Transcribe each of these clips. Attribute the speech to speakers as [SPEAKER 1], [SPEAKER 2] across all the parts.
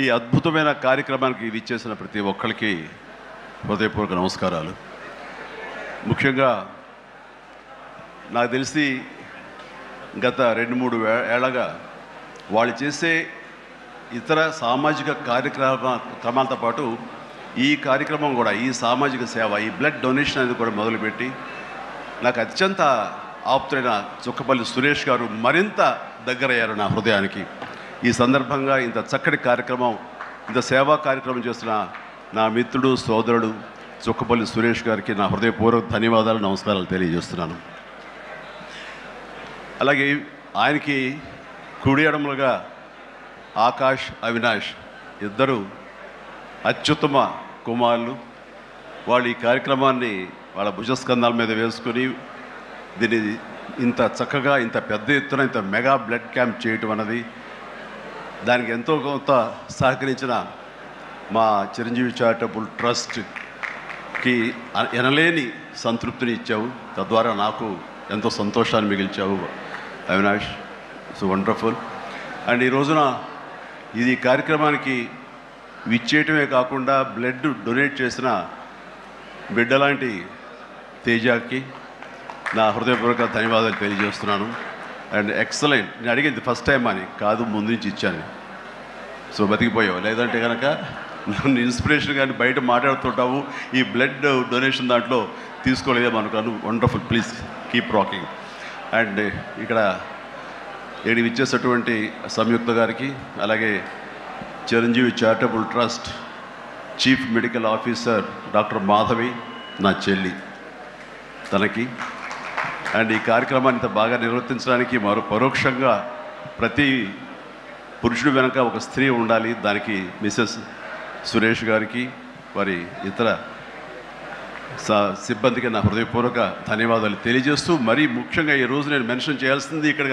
[SPEAKER 1] ఈ అద్భుతమైన కార్యక్రమానికి విచ్చేసిన ప్రతి ఒక్కరికి హృదయపూర్వక నమస్కారాలు. ముఖ్యంగా నాకు తెలిసి గత 2-3 ఏళ్ళగా వాళ్ళు చేసే ఇతర సామాజిక కార్యక్రమాలతో పాటు ఈ కార్యక్రమం కూడా, ఈ సామాజిక సేవ, ఈ బ్లడ్ డొనేషన్ అనేది కూడా మొదలుపెట్టి నాకు అత్యంత ఆప్తుడైన చుక్కపల్లి సురేష్ గారు మరింత దగ్గరయ్యారు నా హృదయానికి. ఈ సందర్భంగా ఇంత చక్కటి కార్యక్రమం, ఇంత సేవా కార్యక్రమం చేస్తున్న నా మిత్రుడు, సోదరుడు చుక్కపల్లి సురేష్ గారికి నా హృదయపూర్వక ధన్యవాదాలు, నమస్కారాలు తెలియజేస్తున్నాను. అలాగే ఆయనకి కుడి ఎడమలుగా ఆకాష్, అవినాష్ ఇద్దరు అత్యుత్తమ కుమారులు. వాళ్ళు ఈ కార్యక్రమాన్ని వాళ్ళ భుజస్కంధాల మీద వేసుకుని దీన్ని ఇంత చక్కగా, ఇంత పెద్ద ఎత్తున, ఇంత మెగా బ్లడ్ క్యాంప్ చేయటం అన్నది, దానికి ఎంతో కొంత సహకరించిన మా చిరంజీవి చారిటబుల్ ట్రస్ట్కి ఎనలేని సంతృప్తిని ఇచ్చావు. తద్వారా నాకు ఎంతో సంతోషాన్ని మిగిల్చావు అవినాష్. So wonderful. అండ్ ఈ రోజున ఇది కార్యక్రమానికి విచ్చేయటమే కాకుండా బ్లడ్ డొనేట్ చేసిన బిడ్డలాంటి తేజాకి నా హృదయపూర్వక ధన్యవాదాలు తెలియజేస్తున్నాను. And excellent. నేను అడిగింది ఫస్ట్ టైం అని కాదు, ముందు నుంచి ఇచ్చాను. సో బతికిపోయావు. లేదంటే కనుక నన్ను ఇన్స్పిరేషన్ కానీ బయట మాట్లాడుతుంటావు, ఈ బ్లడ్ డొనేషన్ దాంట్లో తీసుకోలేదేమనుకోను. Wonderful. Please keep rocking. And ఇక్కడ ఇచ్చేసినటువంటి సంయుక్త గారికి, అలాగే Chiranjeevi charitable trust chief medical officer doctor Madhavi, నా చెల్లి, తనకి, అండ్ ఈ కార్యక్రమాన్ని ఇంత బాగా నిర్వర్తించడానికి పరోక్షంగా ప్రతి పురుషుడు వెనక ఒక స్త్రీ ఉండాలి, దానికి మిసెస్ సురేష్ గారికి, వారి ఇతర సిబ్బందికి నా హృదయపూర్వక ధన్యవాదాలు తెలియజేస్తూ, మరీ ముఖ్యంగా ఈరోజు నేను మెన్షన్ చేయాల్సింది, ఇక్కడ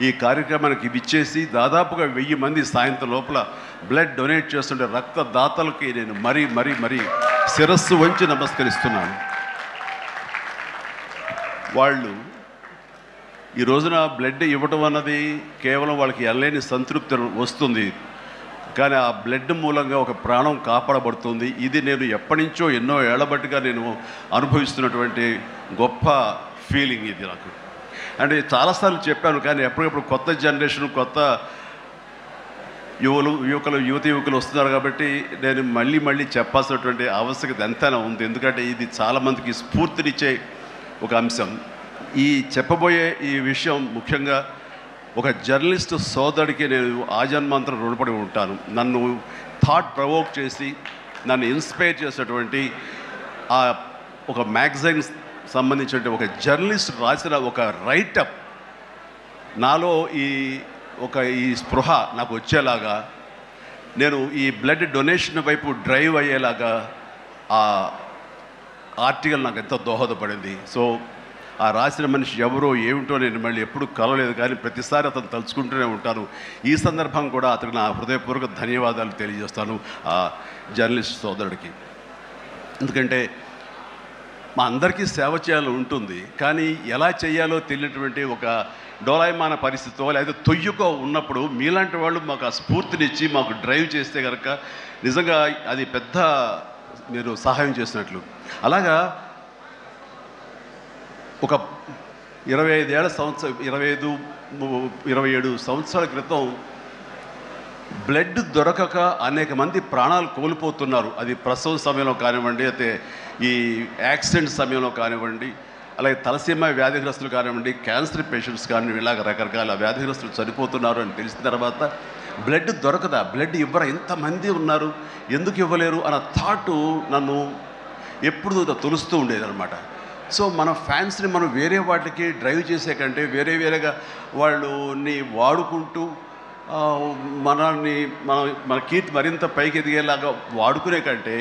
[SPEAKER 1] ఈ కార్యక్రమానికి విచ్చేసి దాదాపుగా 1000 మంది సాయంత్రం లోపల బ్లడ్ డొనేట్ చేస్తుంటే రక్తదాతలకి నేను మరీ మరీ మరీ శిరస్సు వంచి నమస్కరిస్తున్నాను. వాళ్ళు ఈ రోజున బ్లడ్ ఇవ్వటం అన్నది కేవలం వాళ్ళకి ఎనలేని సంతృప్తి వస్తుంది, కానీ ఆ బ్లడ్ మూలంగా ఒక ప్రాణం కాపాడబడుతుంది. ఇది నేను ఎప్పటి నుంచో ఎన్నో ఏళ్లబట్టిగా నేను అనుభవిస్తున్నటువంటి గొప్ప ఫీలింగ్ ఇది నాకు. అంటే చాలాసార్లు చెప్పాను, కానీ ఎప్పటికప్పుడు కొత్త జనరేషన్, కొత్త యువకులు వస్తున్నారు కాబట్టి నేను మళ్ళీ చెప్పాల్సినటువంటి ఆవశ్యకత ఎంతైనా ఉంది. ఎందుకంటే ఇది చాలామందికి స్ఫూర్తినిచ్చే ఒక అంశం. ఈ చెప్పబోయే ఈ విషయం ముఖ్యంగా ఒక జర్నలిస్ట్ సోదరుడికి నేను ఆజన్మాంతరం రుణపడి ఉంటాను. నన్ను థాట్ ప్రవోక్ చేసి నన్ను ఇన్స్పైర్ చేసేటువంటి ఆ ఒక మ్యాగజైన్ సంబంధించిన ఒక జర్నలిస్ట్ రాసిన ఒక రైటప్ నాలో ఈ స్పృహ నాకు వచ్చేలాగా, నేను ఈ బ్లడ్ డొనేషన్ వైపు డ్రైవ్ అయ్యేలాగా ఆ ఆర్టికల్ నాకు ఎంతో దోహదపడింది. సో ఆ రాసిన మనిషి ఎవరో ఏమిటో నేను మళ్ళీ ఎప్పుడు కలవలేదు, కానీ ప్రతిసారి అతను తలుచుకుంటూనే ఉంటాను. ఈ సందర్భం కూడా అతనికి నా హృదయపూర్వక ధన్యవాదాలు తెలియజేస్తాను ఆ జర్నలిస్ట్ సోదరుడికి. ఎందుకంటే మా అందరికీ సేవ చేయాలని ఉంటుంది, కానీ ఎలా చేయాలో తెలియనటువంటి ఒక డోలాయమాన పరిస్థితితో లేదా తొయ్యుకో ఉన్నప్పుడు మీలాంటి వాళ్ళు మాకు ఆ స్ఫూర్తినిచ్చి మాకు డ్రైవ్ చేస్తే కనుక నిజంగా అది పెద్ద మీరు సహాయం చేసినట్లు. అలాగా ఒక 27 సంవత్సరాల క్రితం బ్లడ్ దొరకక అనేక మంది ప్రాణాలు కోల్పోతున్నారు. అది ప్రసవం సమయంలో కానివ్వండి, అయితే ఈ యాక్సిడెంట్ సమయంలో కానివ్వండి, అలాగే తలసీమ వ్యాధిగ్రస్తులు కానివ్వండి, క్యాన్సర్ పేషెంట్స్ కానివ్వండి, ఇలాగ రకరకాల వ్యాధిగ్రస్తులు చనిపోతున్నారు అని తెలిసిన తర్వాత బ్లడ్ దొరకదా, బ్లడ్ ఇవ్వరా, ఎంతమంది ఉన్నారు, ఎందుకు ఇవ్వలేరు అన్న థాటు నన్ను ఎప్పుడు తొలుస్తూ ఉండేదన్నమాట. సో మన ఫ్యాన్స్ని మనం వేరే వాటికి డ్రైవ్ చేసే కంటే వేరేగా వాళ్ళని వాడుకుంటూ మన కీర్తి మరింత పైకి ఎదిగేలాగా వాడుకునే కంటే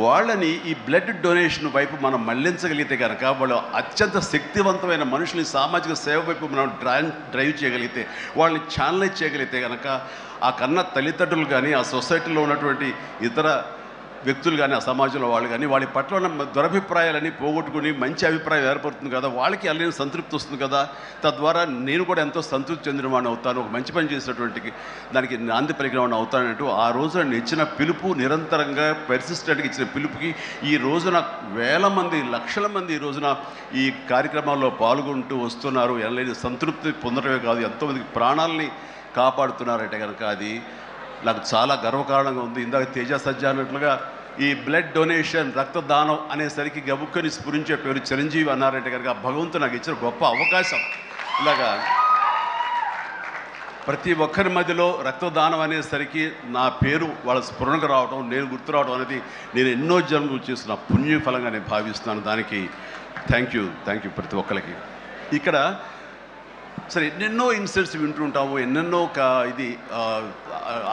[SPEAKER 1] వాళ్ళని ఈ బ్లడ్ డొనేషన్ వైపు మనం మళ్లించగలిగితే కనుక, వాళ్ళు అత్యంత శక్తివంతమైన మనుషుల్ని సామాజిక సేవ వైపు మనం డ్రైవ్ చేయగలిగితే, వాళ్ళని ఛానలైజ్ చేయగలిగితే కనుక ఆ కన్న తల్లిదండ్రులు కానీ, ఆ సొసైటీలో ఉన్నటువంటి ఇతర వ్యక్తులు కానీ ఆ సమాజంలో వాళ్ళు కానీ వాళ్ళ పట్ల ఉన్న దురభిప్రాయాలని పోగొట్టుకుని మంచి అభిప్రాయం ఏర్పడుతుంది కదా, వాళ్ళకి అల్లని సంతృప్తి వస్తుంది కదా, తద్వారా నేను కూడా ఎంతో సంతృప్తి చెందిన వాడిని అవుతాను, ఒక మంచి పని చేసినటువంటి దానికి నాంది పలికిన వాడిని అవుతానంటూ ఆ రోజున ఇచ్చిన పిలుపు, నిరంతరంగా పెర్సిస్టెంట్గా ఇచ్చిన పిలుపుకి ఈ రోజున వేల మంది, లక్షల మంది ఈ రోజున ఈ కార్యక్రమాల్లో పాల్గొంటూ వస్తున్నారు. ఎనలేని సంతృప్తి పొందడమే కాదు, ఎంతోమందికి ప్రాణాలని కాపాడుతున్నారంటే కనుక అది నాకు చాలా గర్వకారణంగా ఉంది. ఇందాక తేజ సజ్జా అన్నట్లుగా ఈ బ్లడ్ డొనేషన్, రక్తదానం అనేసరికి గబుక్కని స్ఫురించే పేరు చిరంజీవి అన్నారంటే కనుక భగవంతుడు నాకు ఇచ్చిన గొప్ప అవకాశం. ఇలాగా ప్రతి ఒక్కరి మధ్యలో రక్తదానం అనేసరికి నా పేరు వాళ్ళ స్ఫురణకు రావడం, నేను గుర్తు రావడం అనేది నేను ఎన్నో జన్మలు చేసిన పుణ్యఫలంగా నేను భావిస్తున్నాను. దానికి థ్యాంక్ యూ ప్రతి ఒక్కరికి. ఇక్కడ సరే ఎన్నెన్నో ఇన్సిడెంట్స్ వింటుంటాము, ఎన్నెన్నో ఇది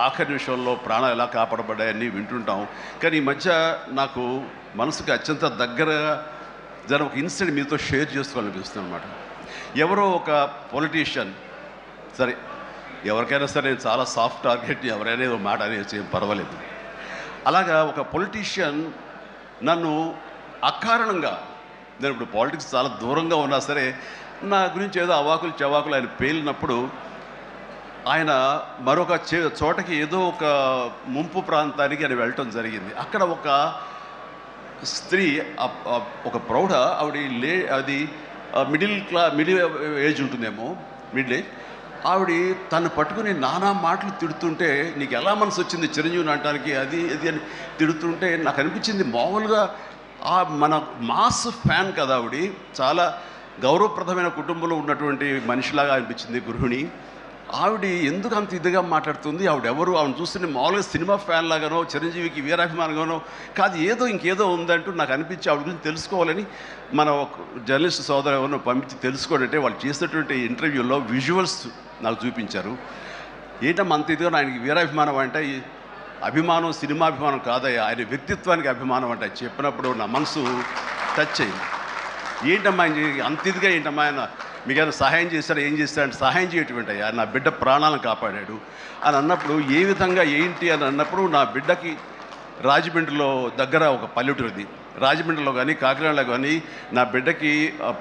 [SPEAKER 1] ఆఖరి నిమిషంలో ప్రాణాలు ఎలా కాపాడబడ్డాయని వింటుంటాము. కానీ ఈ మధ్య నాకు మనసుకు అత్యంత దగ్గరగా జరిగిన ఒక ఇన్సిడెంట్ మీతో షేర్ చేసుకోవాలనిపిస్తుంది అనమాట. ఎవరో ఒక పొలిటీషియన్, సరే ఎవరికైనా సరే నేను చాలా సాఫ్ట్ టార్గెట్, ఎవరైనా ఏదో మాట అనేసి ఏం పర్వాలేదు. అలాగా ఒక పొలిటీషియన్ నన్ను అకారణంగా, నేను ఇప్పుడు పాలిటిక్స్ చాలా దూరంగా ఉన్నా సరే నా గురించి ఏదో అవాకులు చవాకులు ఆయన పేలినప్పుడు ఆయన మరొక చోటకి ఏదో ఒక ముంపు ప్రాంతానికి ఆయన వెళ్ళటం జరిగింది. అక్కడ ఒక స్త్రీ, ఒక ప్రౌఢ ఆవిడ అది మిడిల్ ఏజ్ ఉంటుందేమో, మిడిల్ ఏజ్ ఆవిడ తను పట్టుకుని నానా మాటలు తిడుతుంటే, నీకు ఎలా మనసు వచ్చింది చిరంజీవిని అనడానికి, అది అని తిడుతుంటే నాకు అనిపించింది మామూలుగా మన మాస్ ఫ్యాన్ కదా ఆవిడ, చాలా గౌరవప్రదమైన కుటుంబంలో ఉన్నటువంటి మనిషిలాగా అనిపించింది గృహిణి. ఆవిడ ఎందుకు అంత ఇదిగా మాట్లాడుతుంది, ఆవిడెవరు, ఆవిడ చూస్తుంటే మామూలుగా సినిమా ఫ్యాన్ లాగానో చిరంజీవికి వీరాభిమానంగానో కాదు, ఇంకేదో ఉందంటూ నాకు అనిపించి ఆవిడ గురించి తెలుసుకోవాలని మన జర్నలిస్ట్ సోదరు ఎవరినో పంపించి తెలుసుకోవాలంటే వాళ్ళు చేసినటువంటి ఇంటర్వ్యూలో విజువల్స్ నాకు చూపించారు. ఏంటమ్మా అంత ఇదిగా ఆయనకి వీరాభిమానం అంటే, అభిమానం సినిమాభిమానం కాదయ్యా, ఆయన వ్యక్తిత్వానికి అభిమానం అంటే చెప్పినప్పుడు నా మనసు టచ్ అయింది. ఏంటమ్మా అంత ఇదిగా ఏంటమ్మా ఆయన మీకైనా సహాయం చేశాడు, ఏం చేశాడంటే సహాయం చేయటువంటి అయ్యా, నా బిడ్డ ప్రాణాలను కాపాడాడు అని అన్నప్పుడు ఏ విధంగా ఏంటి అని అన్నప్పుడు నా బిడ్డకి రాజమండ్రిలో దగ్గర ఒక పల్లెటూరుది, రాజమండ్రిలో కానీ కాకినాడలో కానీ నా బిడ్డకి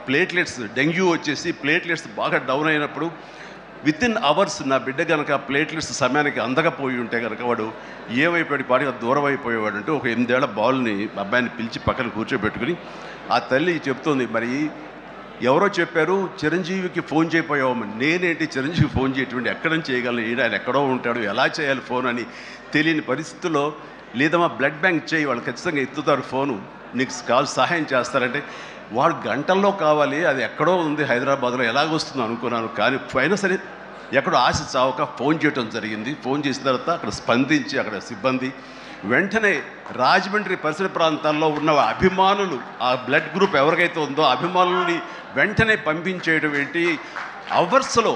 [SPEAKER 1] ప్లేట్లెట్స్, డెంగ్యూ వచ్చేసి ప్లేట్లెట్స్ బాగా డౌన్ అయినప్పుడు వితిన్ అవర్స్ నా బిడ్డ కనుక ప్లేట్లెట్స్ సమయానికి అందకపోయి ఉంటే కనుక వాడు ఏమైపోయాడు, పాటిగా దూరం అయిపోయేవాడు. అంటే ఒక 8 ఏళ్ల బాలుని అబ్బాయిని పిలిచి పక్కన కూర్చోబెట్టుకుని ఆ తల్లి చెప్తుంది, మరి ఎవరో చెప్పారు చిరంజీవికి ఫోన్ చేయపోయావమ్మని. నేనేంటి చిరంజీవి ఫోన్ చేయటువంటి, ఎక్కడ నుంచి చేయగలను, ఆయన ఎక్కడో ఉంటాడు, ఎలా చేయాలి ఫోన్ అని తెలియని పరిస్థితుల్లో, లేదమ్మా బ్లడ్ బ్యాంక్ చేయి, వాళ్ళు ఖచ్చితంగా ఎత్తుతారు ఫోను, నీకు కాల్ సహాయం చేస్తారంటే వాడు గంటల్లో కావాలి, అది ఎక్కడో ఉంది హైదరాబాద్లో, ఎలాగొస్తుందో అనుకున్నాను. కానీ అయినా సరే ఎక్కడో ఆశ చావక ఫోన్ చేయడం జరిగింది. ఫోన్ చేసిన తర్వాత అక్కడ స్పందించి అక్కడ సిబ్బంది వెంటనే రాజమండ్రి పరిసర ప్రాంతాల్లో ఉన్న అభిమానులు, ఆ బ్లడ్ గ్రూప్ ఎవరికైతే ఉందో అభిమానుల్ని వెంటనే పంపించేయడం ఏంటి, అవర్స్లో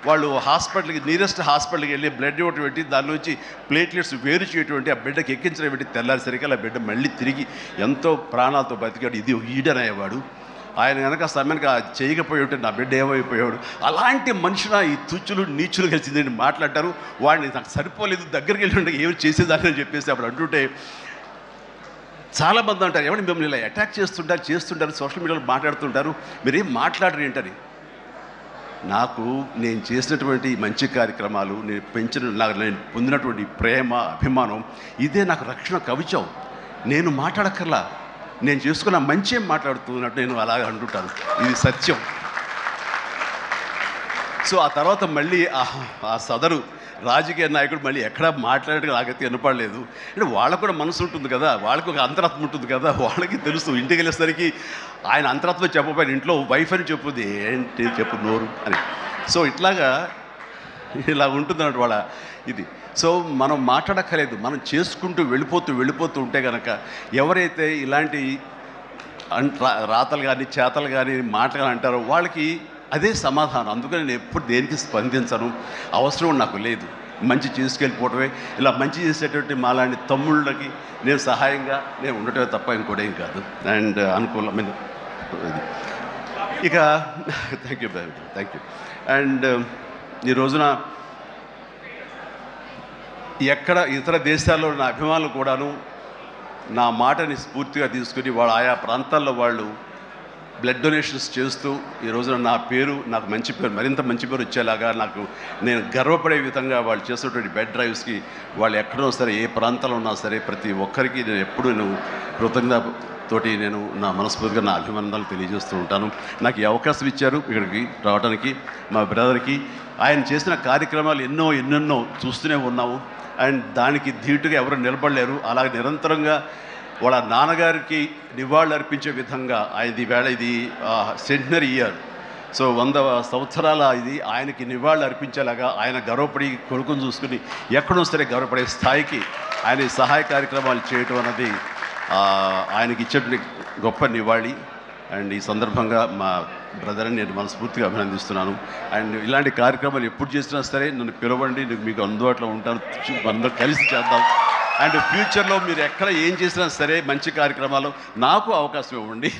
[SPEAKER 1] వాళ్ళు హాస్పిటల్కి, నీరెస్ట్ హాస్పిటల్కి వెళ్ళి బ్లడ్ ఇవ్వటం ఏంటి, దాని నుంచి ప్లేట్లెట్స్ వేరు చేయటువంటి, ఆ బిడ్డకి ఎక్కించడం ఏంటి, తెల్లారిసరికి ఆ బిడ్డ మళ్ళీ తిరిగి ఎంతో ప్రాణాలతో బతికాడు. ఇది ఈడనయ్యేవాడు. ఆయన కనుక సమయానికి చేయకపోయి ఉంటే నా బిడ్డ ఏమైపోయాడు. అలాంటి మనుషుల ఈ తుచ్చులు నీచులు కలిసిందని మాట్లాడతారు. వాడిని నాకు సరిపోలేదు, దగ్గరికి వెళ్ళి ఉంటే ఏమి చేసేదాన్ని చెప్పేసి అప్పుడు అంటుంటే చాలామంది అంటారు, ఎవరిని మిమ్మల్ని ఇలా అటాక్ చేస్తుంటారు సోషల్ మీడియాలో మాట్లాడుతుంటారు, మీరేం మాట్లాడరు ఏంటని. నాకు నేను చేసినటువంటి మంచి కార్యక్రమాలు, నేను పొందినటువంటి ప్రేమ, అభిమానం, ఇదే నాకు రక్షణ కవచం. నేను మాట్లాడక్కర్లా, నేను చేసుకున్న మంచి మాట్లాడుతున్నట్టు నేను అలాగే అంటుంటాను, ఇది సత్యం. సో ఆ తర్వాత మళ్ళీ ఆ సదరు రాజకీయ నాయకుడు మళ్ళీ ఎక్కడా మాట్లాడేది నాకైతే వినపడలేదు. అంటే వాళ్ళకు కూడా మనసు ఉంటుంది కదా, వాళ్ళకి ఒక అంతరాత్మ ఉంటుంది కదా, వాళ్ళకి తెలుసు. ఇంటికి వెళ్ళేసరికి ఆయన అంతరాత్మ చెప్పబోయిన ఇంట్లో వైఫ్ అని చెప్పుద్ది, ఏంటి చెప్పు నోరు అని. సో ఇలా ఉంటుంది అన్నట్టు వాళ్ళ ఇది. సో మనం మాట్లాడక్కర్లేదు, మనం చేసుకుంటూ వెళ్ళిపోతూ ఉంటే కనుక ఎవరైతే ఇలాంటి రాతలు కానీ చేతలు కానీ మాటలు కానీ అంటారో వాళ్ళకి అదే సమాధానం. అందుకని నేను ఎప్పుడు దేనికి స్పందించను, అవసరం నాకు లేదు. మంచి చేసుకెళ్ళిపోవటమే, ఇలా మంచి చేసేటువంటి మాలాంటి తమ్ముళ్ళకి నేను సహాయంగా నేను ఉండటమే తప్ప ఇంకోటేం కాదు. అండ్ అనుకూలమైన ఇక థ్యాంక్ యూ. అండ్ ఈ రోజున ఎక్కడ ఇతర దేశాల్లో ఉన్న అభిమానులు కూడాను నా మాటని స్ఫూర్తిగా తీసుకుని వాళ్ళు ఆయా ప్రాంతాల్లో వాళ్ళు బ్లడ్ డొనేషన్స్ చేస్తూ ఈ రోజున నా పేరు నాకు మంచి పేరు మరింత మంచి పేరు వచ్చేలాగా నాకు నేను గర్వపడే విధంగా వాళ్ళు చేసేటువంటి బెడ్ డ్రైవ్స్కి వాళ్ళు ఎక్కడో సరే ఏ ప్రాంతంలో ఉన్నా సరే ప్రతి ఒక్కరికి నేను ఎప్పుడు కృతజ్ఞతతోటి నేను నా మనస్ఫూర్తిగా నా అభినందనలు తెలియజేస్తూ ఉంటాను. నాకు ఈ అవకాశం ఇచ్చారు ఇక్కడికి రావడానికి మా బ్రదర్కి. ఆయన చేసిన కార్యక్రమాలు ఎన్నెన్నో చూస్తూనే ఉన్నాము. అండ్ దానికి ధీటుగా ఎవరు నిలబడలేరు. అలాగే నిరంతరంగా వాళ్ళ నాన్నగారికి నివాళులు అర్పించే విధంగా ఆయనది వేళ ఇది సెంటనరీ ఇయర్. సో 100 సంవత్సరాల ఇది ఆయనకి నివాళులు అర్పించేలాగా ఆయన గర్వపడి కొడుకుని చూసుకుని ఎక్కడో సరే గర్వపడే స్థాయికి ఆయన సహాయ కార్యక్రమాలు చేయటం అన్నది ఆయనకి ఇచ్చేటువంటి గొప్ప నివాళి. అండ్ ఈ సందర్భంగా మా బ్రదర్ని నేను మనస్ఫూర్తిగా అభినందిస్తున్నాను. అండ్ ఇలాంటి కార్యక్రమాలు ఎప్పుడు చేసినా సరే నన్ను పిలవండి, మీకు అందుబాటులో ఉంటాను, అందరూ కలిసి చేద్దాం. అండ్ ఫ్యూచర్లో మీరు ఎక్కడ ఏం చేసినా సరే మంచి కార్యక్రమాలు నాకు అవకాశం ఇవ్వండి.